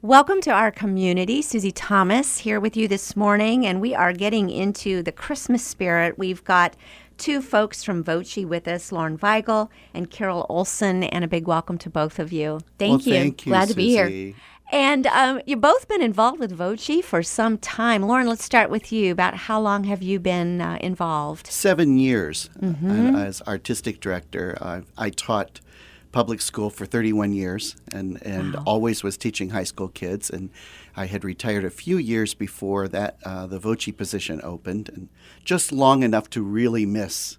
Welcome to our community. Susie Thomas here with you this morning, and we are getting into the Christmas spirit. We've got two folks from VOCE with us, Lauren Weigel and Carol Olson, and a big welcome to both of you. Thank you. Glad to be here. And you've both been involved with VOCE for some time. Lauren, let's start with you. About how long have you been involved? 7 years as artistic director. I taught public school for 31 years and always was teaching high school kids. And I had retired a few years before that the VOCE position opened, and just long enough to really miss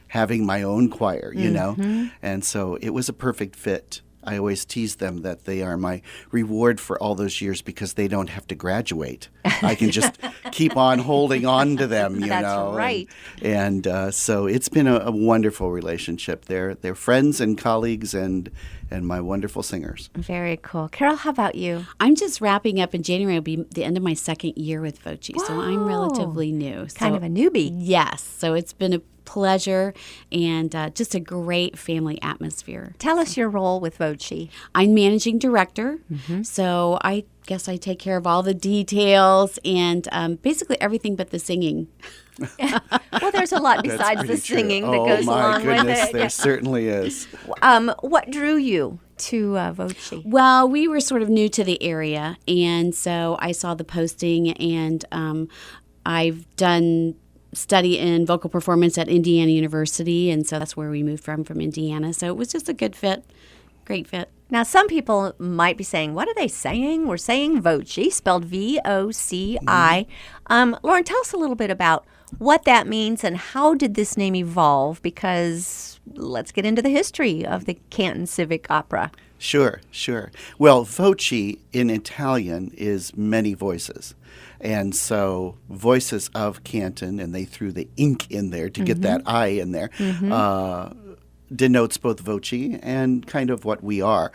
having my own choir, you know. And so it was a perfect fit. I always tease them that they are my reward for all those years because they don't have to graduate. I can just keep on holding on to them, you know. That's right. And so it's been a wonderful relationship. They're friends and colleagues and my wonderful singers. Very cool. Carol, how about you? I'm just wrapping up in January. It'll be the end of my second year with VOCE, so I'm relatively new. Kind of a newbie. Yes. So it's been a pleasure and just a great family atmosphere. Tell us your role with VOCE. I'm managing director, so I guess I take care of all the details and basically everything but the singing. Well, there's a lot besides the singing that goes along with it. Oh, my goodness, there certainly is. What drew you to VOCE? Well, we were sort of new to the area, and so I saw the posting, and I've done study in vocal performance at Indiana University, and so that's where we moved from Indiana. So it was just a good fit, great fit. Now, some people might be saying, what are they saying? We're saying VOCE, spelled V-O-C-I. Lauren, tell us a little bit about what that means and how did this name evolve? Because let's get into the history of the Canton Civic Opera. Sure. Well, voce in Italian is many voices. And so Voices of Canton, and they threw the ink in there to get that I in there, denotes both voce and kind of what we are.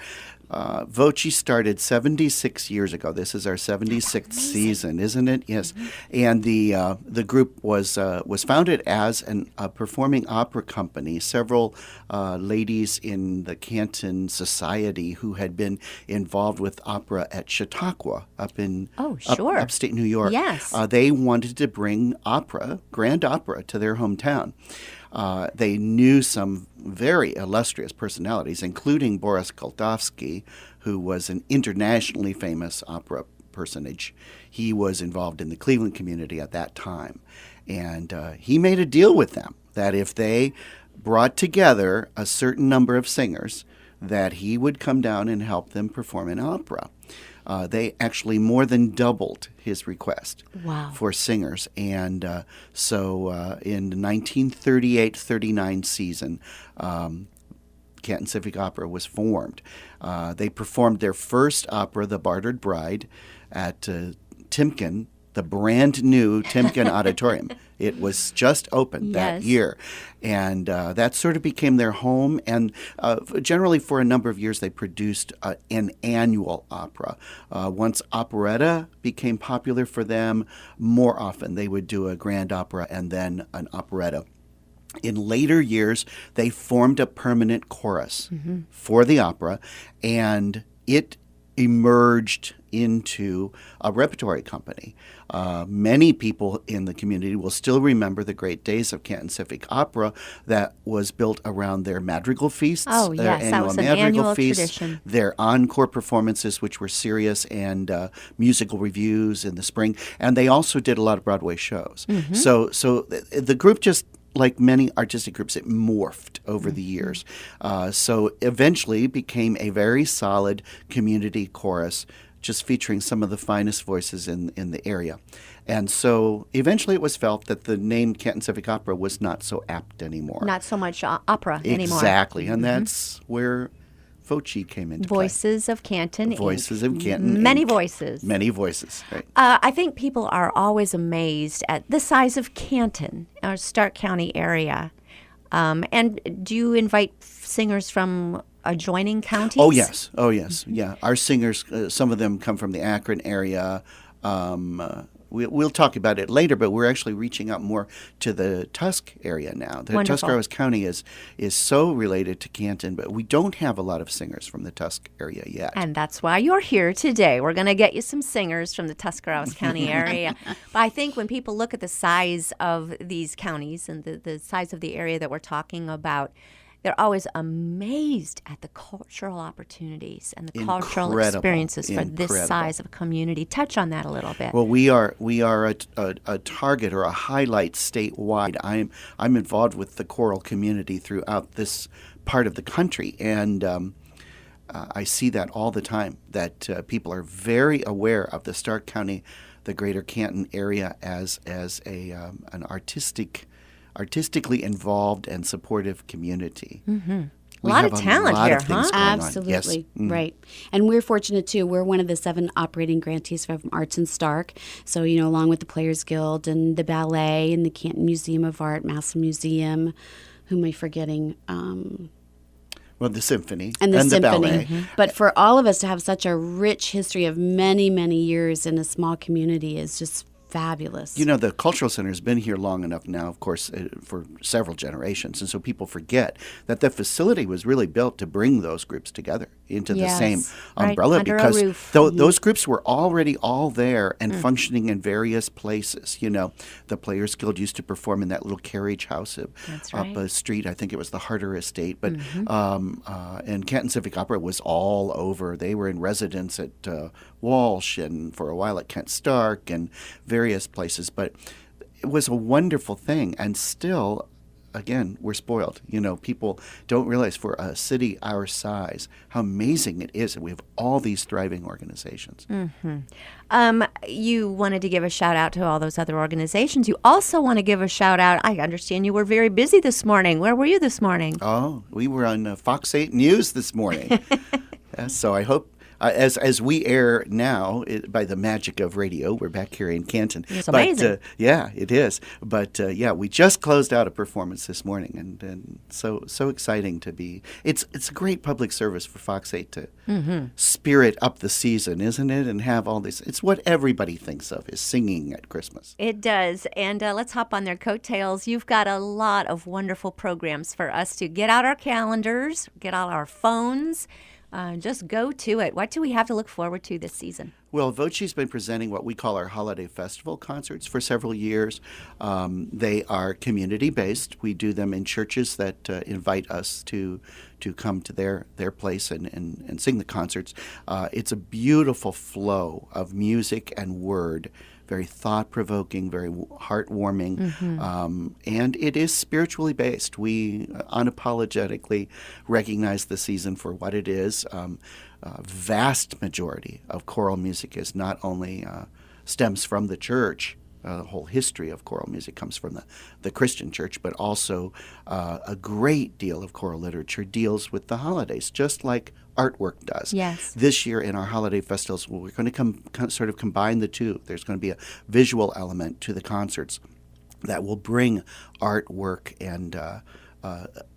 VOCE started 76 years ago. This is our 76th season, isn't it? Yes. And the group was founded as a performing opera company. Several ladies in the Canton Society who had been involved with opera at Chautauqua up in upstate New York. Yes. They wanted to bring grand opera, to their hometown. They knew some very illustrious personalities, including Boris Goldovsky, who was an internationally famous opera personage. He was involved in the Cleveland community at that time. And he made a deal with them that if they brought together a certain number of singers, that he would come down and help them perform an opera. They actually more than doubled his request for singers. And so in the 1938-39 season, Canton Civic Opera was formed. They performed their first opera, The Bartered Bride, at Timken, the brand new Timken Auditorium. It was just opened that year. And that sort of became their home. And generally for a number of years, they produced an annual opera. Once operetta became popular for them, more often they would do a grand opera and then an operetta. In later years, they formed a permanent chorus for the opera, and it emerged into a repertory company. Many people in the community will still remember the great days of Canton Civic Opera that was built around their madrigal feasts, their annual feasts, tradition. Their encore performances, which were serious, and musical reviews in the spring. And they also did a lot of Broadway shows. So the group just, like many artistic groups, it morphed over the years. So eventually became a very solid community chorus, just featuring some of the finest voices in the area. And so eventually it was felt that the name Canton Civic Opera was not so apt anymore. Not so much opera anymore. Exactly. And that's where VOCE came into Voices of Canton. Voices of Canton. Many voices. Many voices, right. I think people are always amazed at the size of Canton, our Stark County area. And do you invite singers from adjoining counties? Oh, yes. Yeah. Our singers, some of them come from the Akron area. we'll talk about it later, but we're actually reaching out more to the Tusk area now. The Wonderful. Tuscarawas County is so related to Canton, but we don't have a lot of singers from the Tusk area yet. And that's why you're here today. We're going to get you some singers from the Tuscarawas County area. But I think when people look at the size of these counties and the size of the area that we're talking about, they're always amazed at the cultural opportunities and the cultural experiences for this size of a community. Touch on that a little bit. Well, we are a target or a highlight statewide. I'm involved with the choral community throughout this part of the country, and I see that all the time. That people are very aware of the Stark County, the Greater Canton area as an artistically involved and supportive community. Mm-hmm. A lot of talent here, huh? Absolutely. Yes. Right. And we're fortunate, too. We're one of the 7 operating grantees from Arts and Stark. So, along with the Players Guild and the Ballet and the Canton Museum of Art, Massillon Museum, who am I forgetting? Well, the symphony and the symphony. ballet. Mm-hmm. But for all of us to have such a rich history of many, many years in a small community is just fabulous. The Cultural Center has been here long enough now, of course, for several generations. And so people forget that the facility was really built to bring those groups together into the same umbrella, under because a roof. Those groups were already all there and functioning in various places. The Players Guild used to perform in that little carriage house up a street. I think it was the Harder Estate. But and Canton Civic Opera was all over. They were in residence at Walsh and for a while at Kent Stark and various places. But it was a wonderful thing. And still, again, we're spoiled. People don't realize for a city our size how amazing it is that we have all these thriving organizations. Mm-hmm. You wanted to give a shout out to all those other organizations. You also want to give a shout out. I understand you were very busy this morning. Where were you this morning? Oh, we were on Fox 8 News this morning. So I hope. As we air now, by the magic of radio, we're back here in Canton. It's amazing. Yeah, it is. But we just closed out a performance this morning, and so exciting to be. It's a great public service for Fox 8 to spirit up the season, isn't it? And have all this. It's what everybody thinks of is singing at Christmas. It does. And let's hop on their coattails. You've got a lot of wonderful programs for us to get out our calendars, get out our phones. Just go to it. What do we have to look forward to this season? Well, Vocci's been presenting what we call our holiday festival concerts for several years. They are community-based. We do them in churches that invite us to come to their place and sing the concerts. It's a beautiful flow of music and word, very thought-provoking, very heartwarming, and it is spiritually based. We unapologetically recognize the season for what it is. Vast majority of choral music is not only stems from the church. The whole history of choral music comes from the Christian church, but also a great deal of choral literature deals with the holidays, just like artwork does. Yes. This year in our holiday festivals, we're going to sort of combine the two. There's going to be a visual element to the concerts that will bring artwork and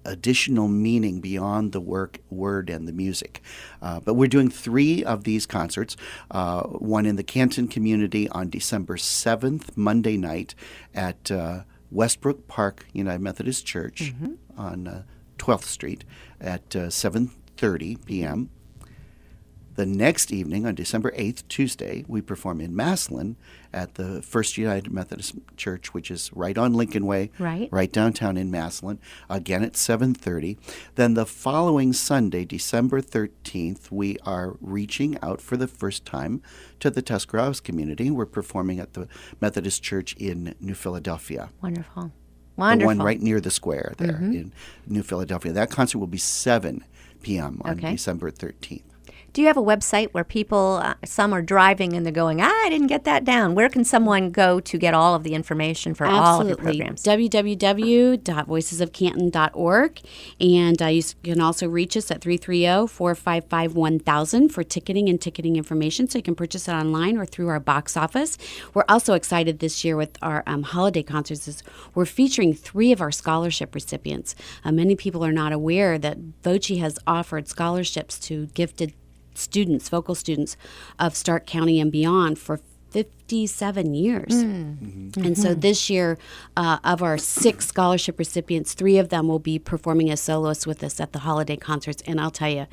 additional meaning beyond the word and the music. But we're doing 3 of these concerts, one in the Canton community on December 7th, Monday night at Westbrook Park United Methodist Church on 12th Street at 7:30 p.m. The next evening, on December 8th, Tuesday, we perform in Massillon at the First United Methodist Church, which is right on Lincoln Way, right downtown in Massillon, again at 7:30. Then the following Sunday, December 13th, we are reaching out for the first time to the Tuscarawas community. We're performing at the Methodist Church in New Philadelphia. Wonderful. The one right near the square there in New Philadelphia. That concert will be 7 p.m. on December 13th. Do you have a website where people, some are driving and they're going, I didn't get that down. Where can someone go to get all of the information for all of your programs? www.voicesofcanton.org. And you can also reach us at 330-455-1000 for ticketing and ticketing information. So you can purchase it online or through our box office. We're also excited this year with our holiday concerts. We're featuring 3 of our scholarship recipients. Many people are not aware that Vocci has offered scholarships to gifted students, vocal students of Stark County and beyond for 57 years. And so this year, of our 6 scholarship recipients, 3 of them will be performing as soloists with us at the holiday concerts. And I'll tell you,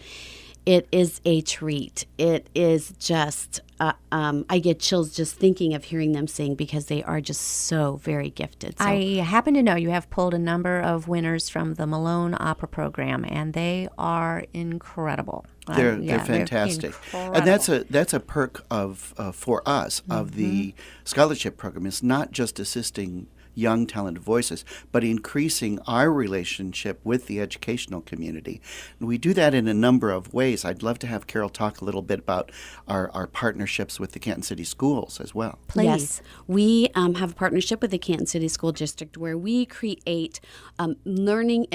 it is a treat. It is just, I get chills just thinking of hearing them sing because they are just so very gifted. So, I happen to know you have pulled a number of winners from the Malone Opera Program, and they are incredible. They're fantastic, and that's a perk of for us of the scholarship program. It's not just assisting young talented voices, but increasing our relationship with the educational community. And we do that in a number of ways. I'd love to have Carol talk a little bit about our partnerships with the Canton City Schools as well. Please. Yes, we have a partnership with the Canton City School District where we create learning,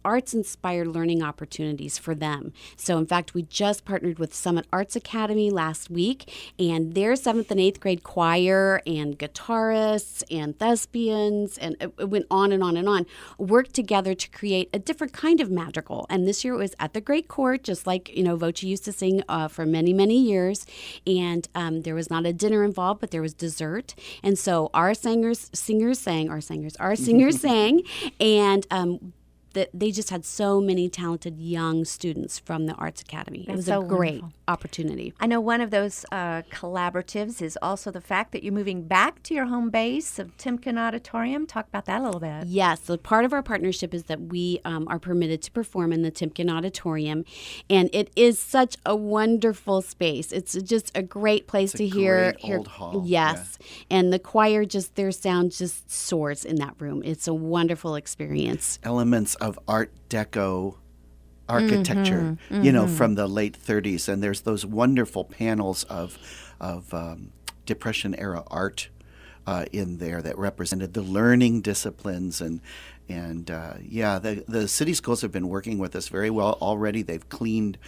arts-inspired learning opportunities for them. So, in fact, we just partnered with Summit Arts Academy last week, and their 7th and 8th grade choir and guitarists and thespians, and it went on and on and on, worked together to create a different kind of madrigal. And this year it was at the Great Court, just like, Voce used to sing for many, many years. And there was not a dinner involved, but there was dessert. And so our singers sang, and that they just had so many talented young students from the Arts Academy. It was so a great wonderful opportunity. I know one of those collaboratives is also the fact that you're moving back to your home base of Timken Auditorium. Talk about that a little bit. Yes, so part of our partnership is that we are permitted to perform in the Timken Auditorium, and it is such a wonderful space. It's just a great place to hear. Great old hall. Yes, and the choir their sound just soars in that room. It's a wonderful experience. Elements of Art Deco architecture, from the late 30s, and there's those wonderful panels of Depression era art in there that represented the learning disciplines, and the city schools have been working with us very well already. They've cleaned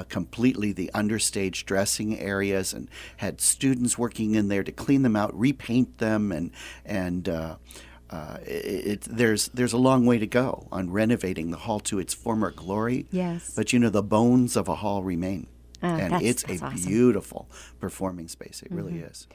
completely the understage dressing areas and had students working in there to clean them out, repaint them, and there's a long way to go on renovating the hall to its former glory. Yes. But the bones of a hall remain. And it's that's a awesome. beautiful performing space. It really is.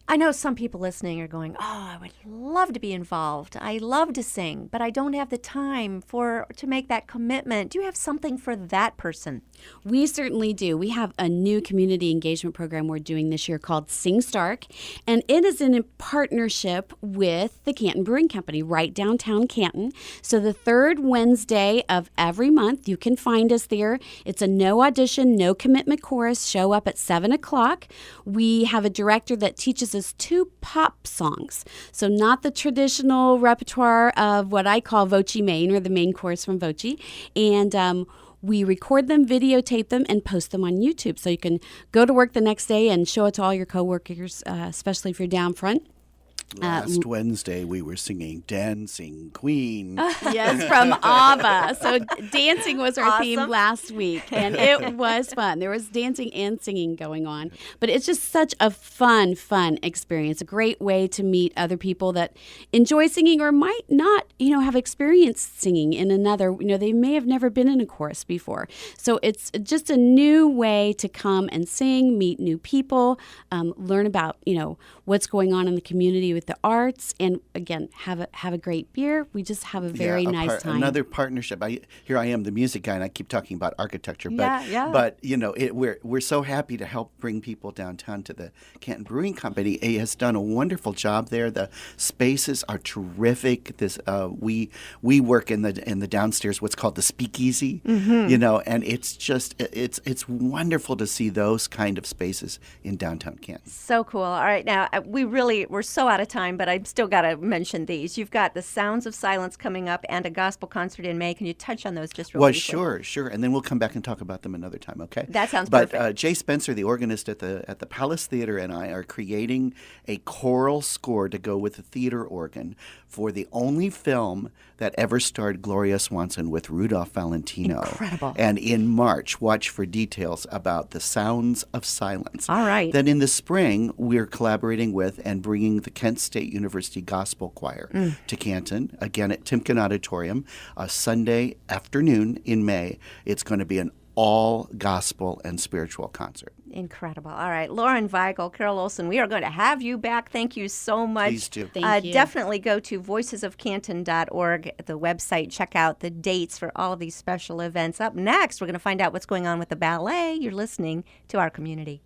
I know some people listening are going, I would love to be involved. I love to sing, but I don't have the time to make that commitment. Do you have something for that person? We certainly do. We have a new community engagement program we're doing this year called Sing Stark, and it is in partnership with the Canton Brewing Company right downtown Canton. So the 3rd Wednesday of every month, you can find us there. It's a no audition, no commitment chorus. Show up at 7 o'clock. We have a director that teaches us 2 pop songs. So not the traditional repertoire of what I call Voce Main, or the main chorus from Voce. And we record them, videotape them, and post them on YouTube. So you can go to work the next day and show it to all your coworkers, especially if you're down front. Last Wednesday, we were singing Dancing Queen. Yes, from ABBA. So dancing was our theme last week, and it was fun. There was dancing and singing going on. But it's just such a fun experience, a great way to meet other people that enjoy singing or might not, have experienced singing in another, they may have never been in a chorus before. So it's just a new way to come and sing, meet new people, learn about, what's going on in the community with the arts, and again, have a great beer. We just have a very nice time. Another partnership. Here I am, the music guy, and I keep talking about architecture. But we're so happy to help bring people downtown to the Canton Brewing Company. It has done a wonderful job there. The spaces are terrific. We work in the downstairs, what's called the speakeasy. And it's just it's wonderful to see those kind of spaces in downtown Canton. So cool. All right, now we're so out of time, but I've still got to mention these. You've got the Sounds of Silence coming up and a gospel concert in May. Can you touch on those just real briefly? Well, sure. And then we'll come back and talk about them another time, okay? That sounds perfect. But Jay Spencer, the organist at the Palace Theater, and I are creating a choral score to go with the theater organ for the only film that ever starred Gloria Swanson with Rudolph Valentino. Incredible. And in March, watch for details about the Sounds of Silence. All right. Then in the spring, we're collaborating with and bringing the Kent State University Gospel Choir to Canton, again at Timken Auditorium, Sunday afternoon in May. It's going to be an all gospel and spiritual concert. Incredible. All right. Lauren Weigel, Carol Olson, we are going to have you back. Thank you so much. Please do. Thank you. Definitely go to voicesofcanton.org, the website. Check out the dates for all of these special events. Up next, we're going to find out what's going on with the ballet. You're listening to Our Community.